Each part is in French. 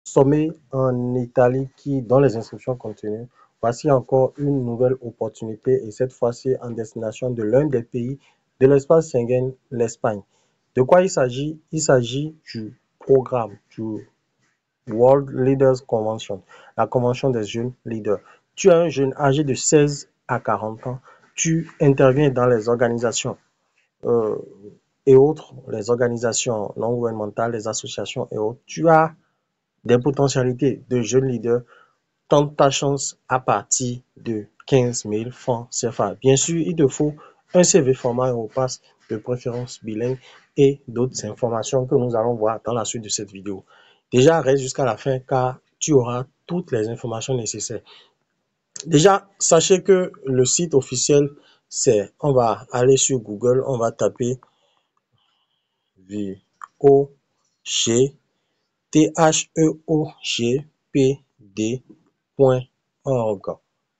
sommet en Italie dont les inscriptions continuent. Voici encore une nouvelle opportunité et cette fois-ci en destination de l'un des pays de l'espace Schengen, l'Espagne. De quoi il s'agit? Il s'agit du programme du World Leaders Convention, la convention des jeunes leaders. Tu es un jeune âgé de 16 à 40 ans, tu interviens dans les organisations euh, et autres, les organisations non gouvernementales, les associations et autres. Tu as des potentialités de jeunes leaders. Tente ta chance à partir de 15 000 francs CFA. Bien sûr, il te faut un CV format Europass, de préférence bilingue, et d'autres informations que nous allons voir dans la suite de cette vidéo. Déjà, reste jusqu'à la fin car tu auras toutes les informations nécessaires. Déjà, sachez que le site officiel, on va aller sur Google, on va taper THEOGPD.org.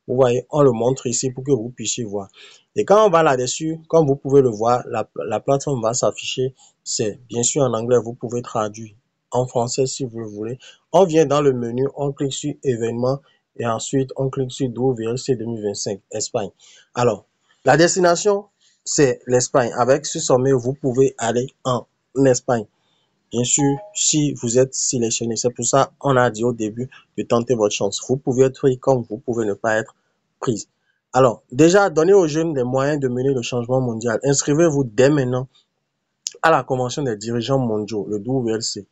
Vous voyez, on le montre ici pour que vous puissiez voir. Et quand on va là-dessus, comme vous pouvez le voir, la plateforme va s'afficher. C'est bien sûr en anglais, vous pouvez traduire en français si vous le voulez. On vient dans le menu, on clique sur événements et ensuite on clique sur WVLC 2025 Espagne. Alors, la destination, c'est l'Espagne. Avec ce sommet, vous pouvez aller en Espagne. Bien sûr, si vous êtes sélectionné, c'est pour ça qu'on a dit au début de tenter votre chance. Vous pouvez être pris comme vous pouvez ne pas être prise. Alors, déjà, donnez aux jeunes les moyens de mener le changement mondial. Inscrivez-vous dès maintenant à la Convention des dirigeants mondiaux, le WLC.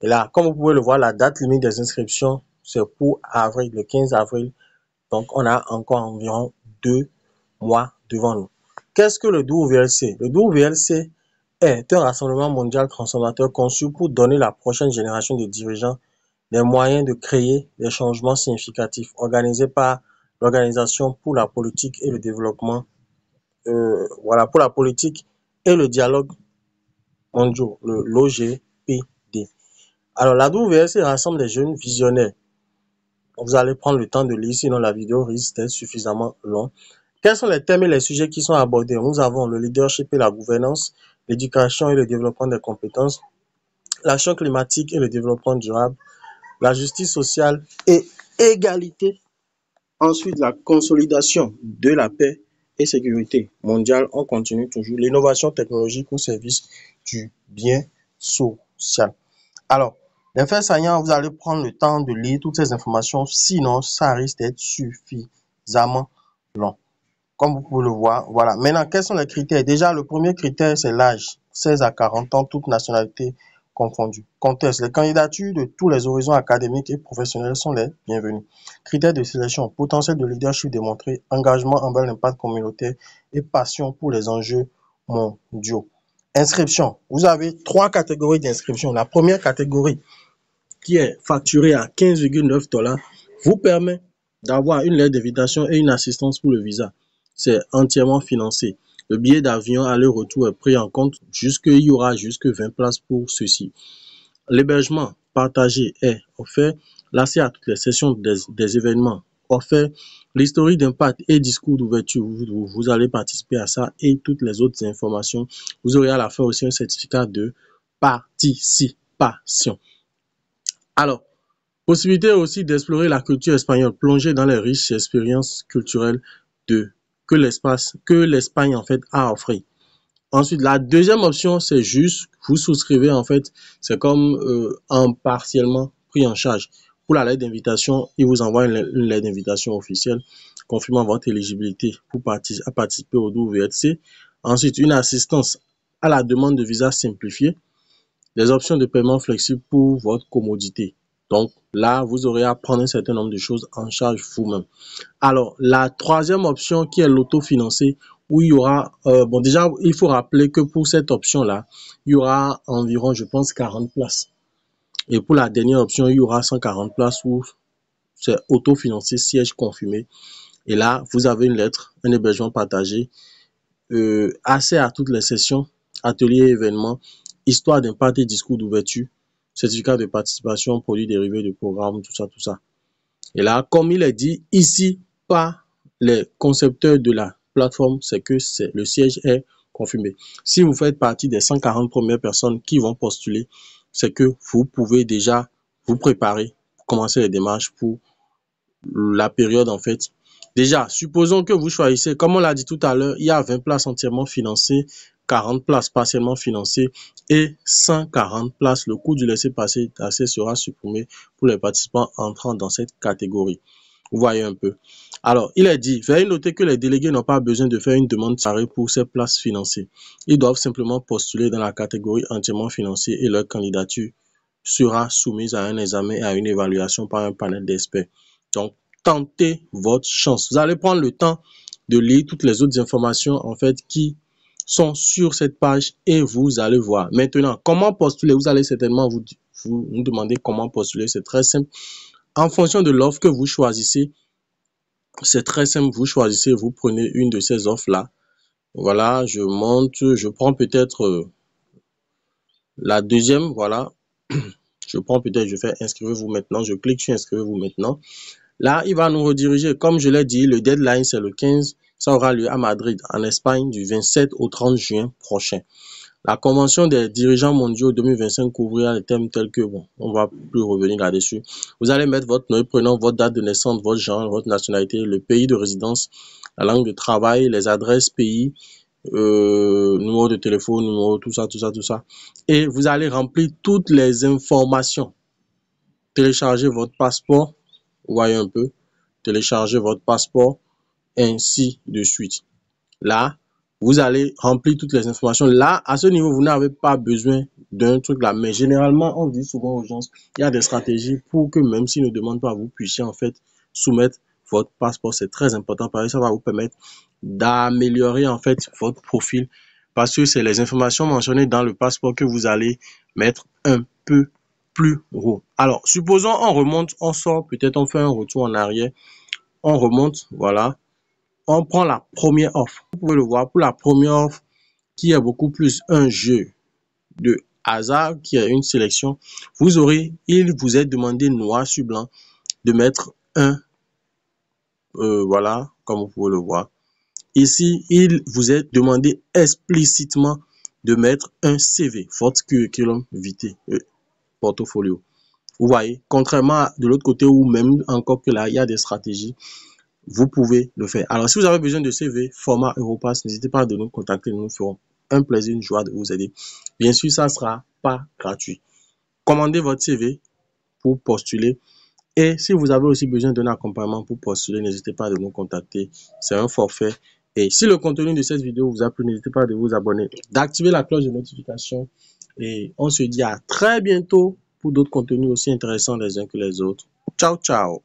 Et là, comme vous pouvez le voir, la date limite des inscriptions, c'est pour avril, le 15 avril. Donc, on a encore environ 2 mois devant nous. Qu'est-ce que le WLC? Le WLC est un rassemblement mondial transformateur conçu pour donner la prochaine génération de dirigeants les moyens de créer des changements significatifs, organisé par l'Organisation pour la politique et le développement, pour la politique et le dialogue mondiaux, l'OGPD. Alors, la WLC rassemble des jeunes visionnaires. Vous allez prendre le temps de lire, sinon la vidéo risque d'être suffisamment longue. Quels sont les thèmes et les sujets qui sont abordés? Nous avons le leadership et la gouvernance, l'éducation et le développement des compétences, l'action climatique et le développement durable, la justice sociale et égalité. Ensuite, la consolidation de la paix et sécurité mondiale. On continue toujours. L'innovation technologique au service du bien social. Alors, les faits saillants, vous allez prendre le temps de lire toutes ces informations, sinon ça risque d'être suffisamment long. Comme vous pouvez le voir, voilà. Maintenant, quels sont les critères? Déjà, le premier critère, c'est l'âge. 16 à 40 ans, toute nationalité confondue. Contexte. Les candidatures de tous les horizons académiques et professionnels sont les bienvenus. Critères de sélection. Potentiel de leadership démontré. Engagement envers l'impact communautaire et passion pour les enjeux mondiaux. Inscription. Vous avez 3 catégories d'inscription. La première catégorie, qui est facturée à 15,9 $, vous permet d'avoir une lettre d'invitation et une assistance pour le visa. C'est entièrement financé. Le billet d'avion aller-retour est pris en compte. Il y aura jusque 20 places pour ceci. L'hébergement partagé est offert. L'accès à toutes les sessions des événements offert. L'historique d'impact et discours d'ouverture, vous allez participer à ça et toutes les autres informations. Vous aurez à la fin aussi un certificat de participation. Alors, possibilité aussi d'explorer la culture espagnole, plonger dans les riches expériences culturelles que l'Espagne en fait a offert. Ensuite, la deuxième option, c'est juste, vous souscrivez en fait, c'est comme en partiellement pris en charge. Pour la lettre d'invitation, il vous envoie une lettre d'invitation officielle confirmant votre éligibilité pour participer au WLC. Ensuite, une assistance à la demande de visa simplifiée, des options de paiement flexibles pour votre commodité. Donc là, vous aurez à prendre un certain nombre de choses en charge vous-même. Alors, la troisième option qui est l'autofinancé, où il y aura, déjà, il faut rappeler que pour cette option-là, il y aura environ, je pense, 40 places. Et pour la dernière option, il y aura 140 places où c'est autofinancé, siège confirmé. Et là, vous avez une lettre, un hébergement partagé, accès à toutes les sessions, ateliers et événements, histoire d'impact et discours d'ouverture, certificat de participation, produits dérivés de programme, tout ça, tout ça. Et là, comme il est dit ici par les concepteurs de la plateforme, c'est que le siège est confirmé. Si vous faites partie des 140 premières personnes qui vont postuler, c'est que vous pouvez déjà vous préparer, commencer les démarches pour la période en fait. Déjà, supposons que vous choisissez, comme on l'a dit tout à l'heure, il y a 20 places entièrement financées, 40 places partiellement financées et 140 places. Le coût du laissez-passer sera supprimé pour les participants entrant dans cette catégorie. Vous voyez un peu. Alors, il est dit, veuillez noter que les délégués n'ont pas besoin de faire une demande séparée pour ces places financées. Ils doivent simplement postuler dans la catégorie entièrement financée et leur candidature sera soumise à un examen et à une évaluation par un panel d'experts. Donc, tentez votre chance. Vous allez prendre le temps de lire toutes les autres informations en fait qui sont sur cette page et vous allez voir. Maintenant, comment postuler? Vous allez certainement vous demander comment postuler. C'est très simple. En fonction de l'offre que vous choisissez, c'est très simple. Vous choisissez, vous prenez une de ces offres-là. Voilà, je monte, je prends peut-être la deuxième. Voilà, je prends peut-être, je fais inscrivez-vous maintenant. Je clique sur inscrivez-vous maintenant. Là, il va nous rediriger. Comme je l'ai dit, le deadline, c'est le 15. Ça aura lieu à Madrid, en Espagne, du 27 au 30 juin prochain. La Convention des dirigeants mondiaux 2025 couvrira les thèmes tels que, bon, on va plus revenir là-dessus. Vous allez mettre votre nom et prénom, votre date de naissance, votre genre, votre nationalité, le pays de résidence, la langue de travail, les adresses pays, numéro de téléphone, numéro, tout ça. Et vous allez remplir toutes les informations. Téléchargez votre passeport. Vous voyez un peu, téléchargez votre passeport, ainsi de suite. Là, vous allez remplir toutes les informations. Là, à ce niveau, vous n'avez pas besoin d'un truc là. Mais généralement, on dit souvent aux gens, il y a des stratégies pour que même s'ils ne demandent pas, vous puissiez en fait soumettre votre passeport. C'est très important parce que ça va vous permettre d'améliorer en fait votre profil parce que c'est les informations mentionnées dans le passeport que vous allez mettre un peu plus haut. Alors, supposons on remonte, on sort, peut-être on fait un retour en arrière, on remonte, voilà, on prend la première offre. Vous pouvez le voir, pour la première offre, qui est beaucoup plus un jeu de hasard, qui est une sélection, vous aurez, il vous est demandé noir sur blanc de mettre un, voilà, comme vous pouvez le voir. Ici, il vous est demandé explicitement de mettre un CV, votre curriculum vitae, portfolio. Vous voyez, contrairement à de l'autre côté où même encore que là, il y a des stratégies, vous pouvez le faire. Alors, si vous avez besoin de CV, format Europass, n'hésitez pas à nous contacter. Nous nous ferons un plaisir, une joie de vous aider. Bien sûr, ça ne sera pas gratuit. Commandez votre CV pour postuler. Et si vous avez aussi besoin d'un accompagnement pour postuler, n'hésitez pas à nous contacter. C'est un forfait. Et si le contenu de cette vidéo vous a plu, n'hésitez pas à vous abonner, d'activer la cloche de notification. Et on se dit à très bientôt pour d'autres contenus aussi intéressants les uns que les autres. Ciao, ciao!